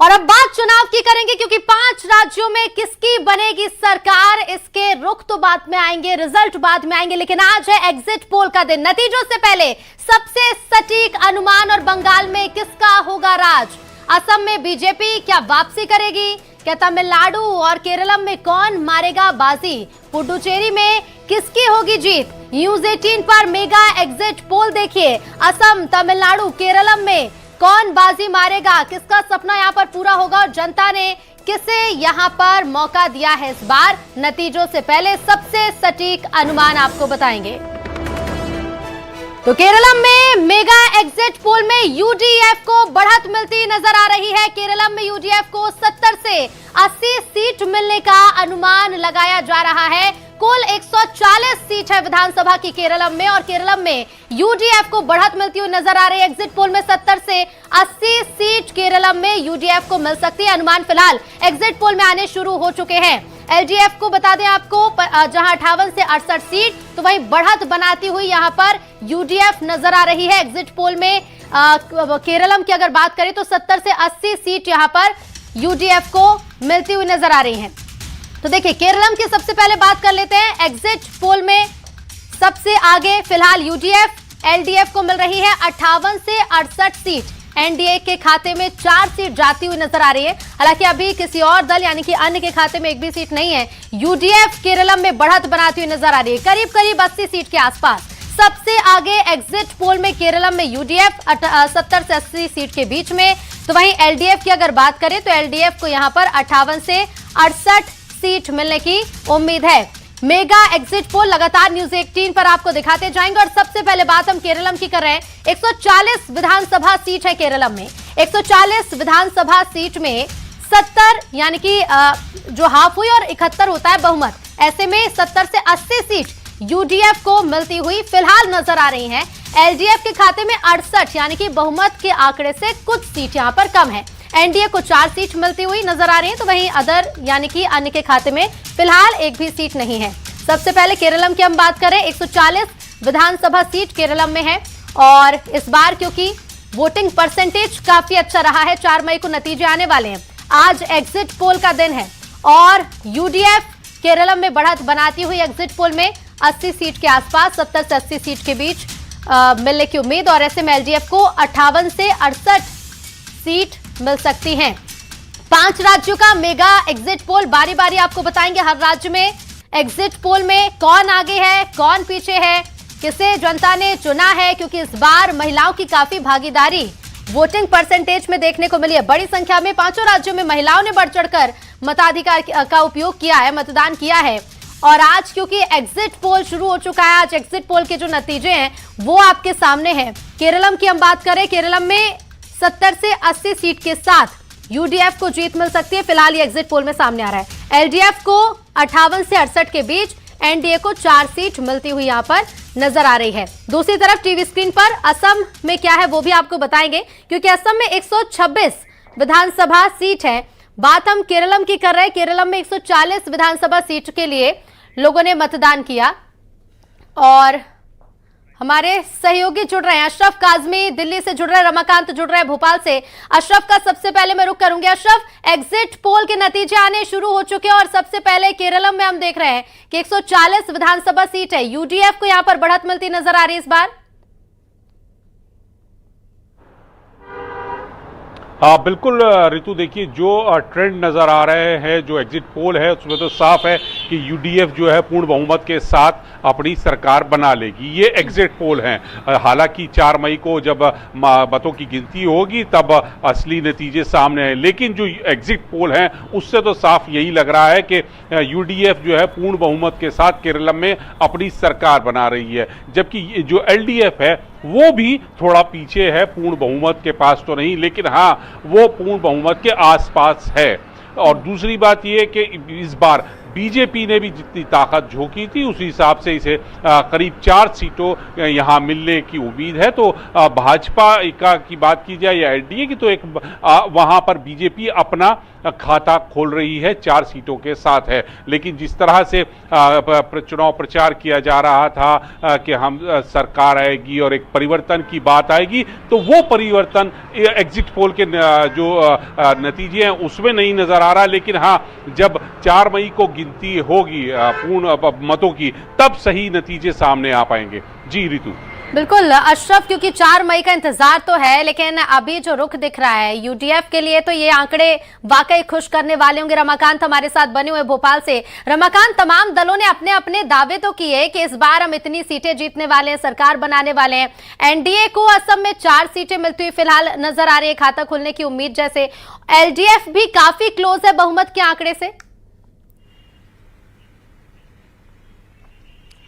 और अब बात चुनाव की करेंगे, क्योंकि 5 राज्यों में किसकी बनेगी सरकार, इसके रुख तो बाद में आएंगे, रिजल्ट बाद में आएंगे, लेकिन आज है एग्जिट पोल का दिन। नतीजों से पहले सबसे सटीक अनुमान और बंगाल में किसका होगा राज। असम में बीजेपी क्या वापसी करेगी, क्या तमिलनाडु और केरलम में कौन मारेगा बाजी, पुडुचेरी में किसकी होगी जीत। न्यूज 18 पर मेगा एग्जिट पोल देखिए, असम, तमिलनाडु, केरलम में कौन बाजी मारेगा, किसका सपना यहां पर पूरा होगा और जनता ने किसे यहां पर मौका दिया है इस बार। नतीजों से पहले सबसे सटीक अनुमान आपको बताएंगे। तो केरलम में मेगा एग्जिट पोल में यूडीएफ को बढ़त मिलती नजर आ रही है। केरलम में यूडीएफ को 70 से 80 सीट मिलने का अनुमान लगाया जा रहा है। कुल 140 सीट है विधानसभा की केरलम में, और केरलम में यूडीएफ को बढ़त मिलती हुई नजर आ रही है। एग्जिट पोल में 70 से 80 सीट केरलम में यूडीएफ को मिल सकती है। अनुमान फिलहाल एग्जिट पोल में आने शुरू हो चुके हैं। एलडीएफ को बता दें आपको, जहां 58 से 68 सीट, तो वहीं बढ़त बनाती हुई यहां पर यूडीएफ नजर आ रही है। एग्जिट पोल में केरलम की अगर बात करें तो 70 से 80 सीट यहां पर यूडीएफ को मिलती हुई नजर आ रही हैं। तो देखिए, केरलम की सबसे पहले बात कर लेते हैं। एग्जिट पोल में सबसे आगे फिलहाल यूडीएफ, एलडीएफ को मिल रही है 58 से 68 सीट। एनडीए के खाते में 4 सीट जाती हुई नजर आ रही है। हालांकि अभी किसी और दल यानी कि अन्य के खाते में एक भी सीट नहीं है। यूडीएफ केरलम में बढ़त बनाती हुई नजर आ रही है, करीब करीब 80 सीट के आसपास। सबसे आगे एग्जिट पोल में केरलम में यूडीएफ 70 से 80 सीट के बीच में। तो वहीं एलडीएफ की अगर बात करें तो एलडीएफ को यहां पर 58 से 68 सीट मिलने की उम्मीद है। मेगा एग्जिट पोल लगातार न्यूज 18 पर आपको दिखाते जाएंगे। और सबसे पहले बात हम केरलम की कर रहे हैं। 140 विधानसभा सीट है केरलम में। 140 विधानसभा सीट में 70 यानी कि जो हाफ हुई और 71 होता है बहुमत, ऐसे में 70 से 80 सीट यूडीएफ को मिलती हुई फिलहाल नजर आ रही हैं। एलडीएफ के खाते में 68 यानी कि बहुमत के आंकड़े से कुछ सीट यहां पर कम है। एनडीए को 4 सीट मिलती हुई नजर आ रही है, तो वहीं अदर यानी कि अन्य के खाते में फिलहाल एक भी सीट नहीं है। सबसे पहले केरलम की हम बात करें, 140 विधानसभा सीट केरलम में है। और इस बार क्योंकि वोटिंग परसेंटेज काफी अच्छा रहा है, 4 मई को नतीजे आने वाले हैं। आज एग्जिट पोल का दिन है और यूडीएफ केरलम में बढ़त बनाती हुई एग्जिट पोल में 80 सीट के आसपास, 70 से 80 सीट के बीच मिलने की उम्मीद। और ऐसे में एलडीएफ को 58 से 68 सीट मिल सकती हैं। 5 राज्यों का मेगा एग्जिट पोल बारी बारी आपको बताएंगे। हर राज्य में एग्जिट पोल में कौन आगे है, कौन पीछे है, किसे जनता ने चुना है, क्योंकि इस बार महिलाओं की काफी भागीदारी वोटिंग परसेंटेज में देखने को मिली है। बड़ी संख्या में 5 राज्यों में महिलाओं ने बढ़ चढ़कर मताधिकार का उपयोग किया है, मतदान किया है। और आज क्योंकि एग्जिट पोल शुरू हो चुका है, आज एग्जिट पोल के जो नतीजे हैं वो आपके सामने हैं। केरलम की हम बात करें, केरलम में 70 से 80 सीट के साथ यूडीएफ को जीत मिल सकती है। फिलहाल ये एग्जिट पोल में सामने आ रहा है। एलडीएफ को 58 से 68 के बीच, एनडीए को 4 सीट मिलती हुई यहां पर नजर आ रही है। दूसरी तरफ टीवी स्क्रीन पर असम में क्या है वो भी आपको बताएंगे, क्योंकि असम में 126 विधानसभा सीट है। बात हम केरलम की कर रहे हैं। केरलम में 140 विधानसभा सीट के लिए लोगों ने मतदान किया और हमारे सहयोगी जुड़ रहे हैं। अशरफ काजमी दिल्ली से जुड़ रहे हैं, रमाकांत जुड़ रहे हैं भोपाल से। अशरफ का सबसे पहले मैं रुख करूंगी। अशरफ, एग्जिट पोल के नतीजे आने शुरू हो चुके हैं और सबसे पहले केरलम में हम देख रहे हैं कि 140 विधानसभा सीट है। यूडीएफ को यहां पर बढ़त मिलती नजर आ रही है इस बार। बिल्कुल रितु, देखिए जो ट्रेंड नज़र आ रहे हैं, जो एग्जिट पोल है उसमें तो साफ है कि यूडीएफ जो है पूर्ण बहुमत के साथ अपनी सरकार बना लेगी। ये एग्जिट पोल हैं। हालांकि 4 मई को जब मतों की गिनती होगी तब असली नतीजे सामने हैं, लेकिन जो एग्जिट पोल हैं उससे तो साफ यही लग रहा है कि यूडीएफ जो है पूर्ण बहुमत के साथ केरलम में अपनी सरकार बना रही है। जबकि जो एलडीएफ है वो भी थोड़ा पीछे है, पूर्ण बहुमत के पास तो नहीं, लेकिन हाँ वो पूर्ण बहुमत के आसपास है। और दूसरी बात यह कि इस बार बीजेपी ने भी जितनी ताकत झोंकी थी उस हिसाब से इसे करीब 4 सीटों यहां मिलने की उम्मीद है। तो भाजपा की बात की जाए या एनडीए की, तो एक वहां पर बीजेपी अपना खाता खोल रही है, 4 सीटों के साथ है। लेकिन जिस तरह से चुनाव प्रचार किया जा रहा था कि हम सरकार आएगी और एक परिवर्तन की बात आएगी, तो वो परिवर्तन एग्जिट पोल के जो नतीजे हैं उसमें नहीं नजर आ रहा। लेकिन हाँ, जब 4 मई को गिनती होगी पूर्ण मतों की, तब सही नतीजे सामने आ पाएंगे। जी रितु। बिल्कुल अशरफ, क्योंकि 4 मई का इंतजार तो है, लेकिन अभी जो रुख दिख रहा है यूडीएफ के लिए, तो ये आंकड़े वाकई खुश करने वाले होंगे। रमाकांत हमारे साथ बने हुए भोपाल से। रमाकांत, तमाम दलों ने अपने अपने दावे तो किए कि इस बार हम इतनी सीटें जीतने वाले हैं, सरकार बनाने वाले हैं। एनडीए को असम में 4 सीटें मिलती हुई फिलहाल नजर आ रही है, खाता खुलने की उम्मीद जैसे। एलडीएफ भी काफी क्लोज है बहुमत के आंकड़े से।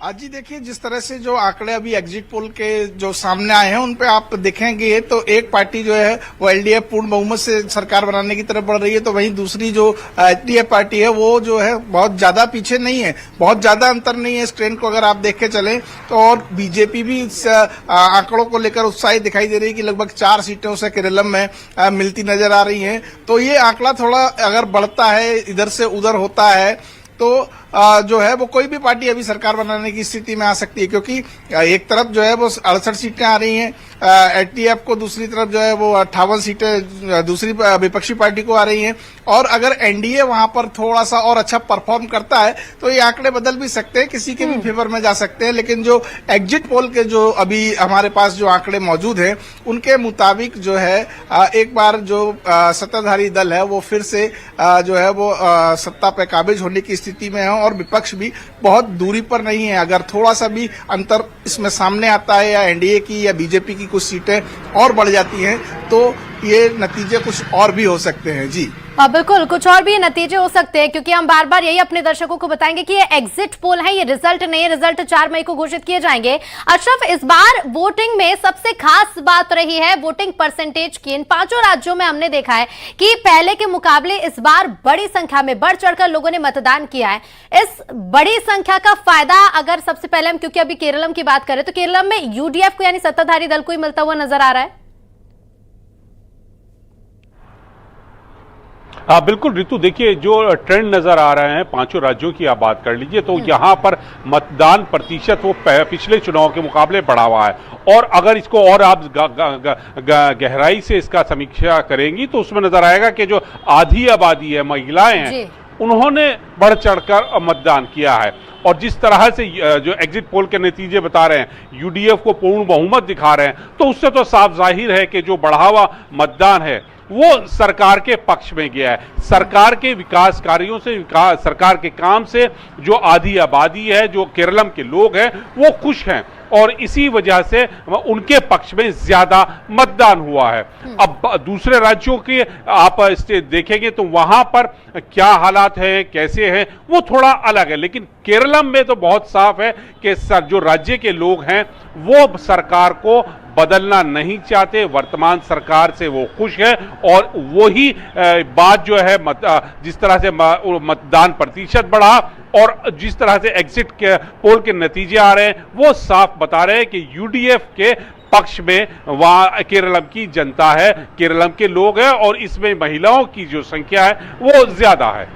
आज जी देखिए, जिस तरह से जो आंकड़े अभी एग्जिट पोल के जो सामने आए हैं उन पे आप देखेंगे तो एक पार्टी जो है वो एलडीएफ पूर्ण बहुमत से सरकार बनाने की तरफ बढ़ रही है, तो वहीं दूसरी जो एचडीएफ पार्टी है वो जो है बहुत ज्यादा पीछे नहीं है, बहुत ज्यादा अंतर नहीं है इस ट्रेंड को अगर आप देख के चलें तो। और बीजेपी भी इस आंकड़ों को लेकर उत्साहित दिखाई दे रही है कि लगभग 4 सीटें उसे केरलम में मिलती नजर आ रही हैं। तो ये आंकड़ा थोड़ा अगर बढ़ता है, इधर से उधर होता है, तो जो है वो कोई भी पार्टी अभी सरकार बनाने की स्थिति में आ सकती है, क्योंकि एक तरफ जो है वो 68 सीटें आ रही हैं एचडीएफ को, दूसरी तरफ जो है वो 58 सीटें दूसरी विपक्षी पार्टी को आ रही हैं। और अगर एनडीए वहां पर थोड़ा सा और अच्छा परफॉर्म करता है तो ये आंकड़े बदल भी सकते हैं, किसी के भी फेवर में जा सकते हैं। लेकिन जो एग्जिट पोल के जो अभी हमारे पास जो आंकड़े मौजूद हैं उनके मुताबिक जो है एक बार जो सत्ताधारी दल है वो फिर से जो है वो सत्ता पे काबिज होने की स्थिति में है, और विपक्ष भी बहुत दूरी पर नहीं है। अगर थोड़ा सा भी अंतर इसमें सामने आता है या एनडीए की या बीजेपी की कुछ सीटें और बढ़ जाती हैं तो ये नतीजे कुछ और भी हो सकते हैं। जी बिल्कुल, कुछ और भी नतीजे हो सकते हैं, क्योंकि हम बार बार यही अपने दर्शकों को बताएंगे कि ये एग्जिट पोल है, ये रिजल्ट नहीं है। रिजल्ट 4 मई को घोषित किए जाएंगे। अशरफ, इस बार वोटिंग में सबसे खास बात रही है वोटिंग परसेंटेज की। इन 5 राज्यों में हमने देखा है कि पहले के मुकाबले इस बार बड़ी संख्या में बढ़ चढ़कर लोगों ने मतदान किया है। इस बड़ी संख्या का फायदा अगर सबसे पहले हम, क्योंकि अभी केरलम की बात करें, तो केरलम में यूडीएफ को यानी सत्ताधारी दल को ही मिलता हुआ नजर आ रहा है। हाँ बिल्कुल रितु, देखिए जो ट्रेंड नजर आ रहे हैं 5 राज्यों की आप बात कर लीजिए, तो यहाँ पर मतदान प्रतिशत वो पिछले चुनाव के मुकाबले बढ़ा हुआ है। और अगर इसको और आप गहराई से इसका समीक्षा करेंगी तो उसमें नजर आएगा कि जो आधी आबादी है, महिलाएं हैं, उन्होंने बढ़ चढ़कर मतदान किया है। और जिस तरह से जो एग्जिट पोल के नतीजे बता रहे हैं यूडीएफ को पूर्ण बहुमत दिखा रहे हैं, तो उससे तो साफ जाहिर है कि जो बढ़ावा मतदान है वो सरकार के पक्ष में गया है। सरकार के विकास कार्यों से, सरकार के काम से जो आधी आबादी है, जो केरलम के लोग हैं, वो खुश हैं और इसी वजह से उनके पक्ष में ज्यादा मतदान हुआ है। अब दूसरे राज्यों के आप देखेंगे तो वहां पर क्या हालात हैं, कैसे हैं, वो थोड़ा अलग है। लेकिन केरलम में तो बहुत साफ है कि जो राज्य के लोग हैं वो सरकार को बदलना नहीं चाहते, वर्तमान सरकार से वो खुश है। और वही बात जो है जिस तरह से मतदान प्रतिशत बढ़ा और जिस तरह से एग्जिट के पोल के नतीजे आ रहे हैं वो साफ बता रहे हैं कि यूडीएफ के पक्ष में वहां केरलम की जनता है, केरलम के लोग हैं, और इसमें महिलाओं की जो संख्या है वो ज्यादा है।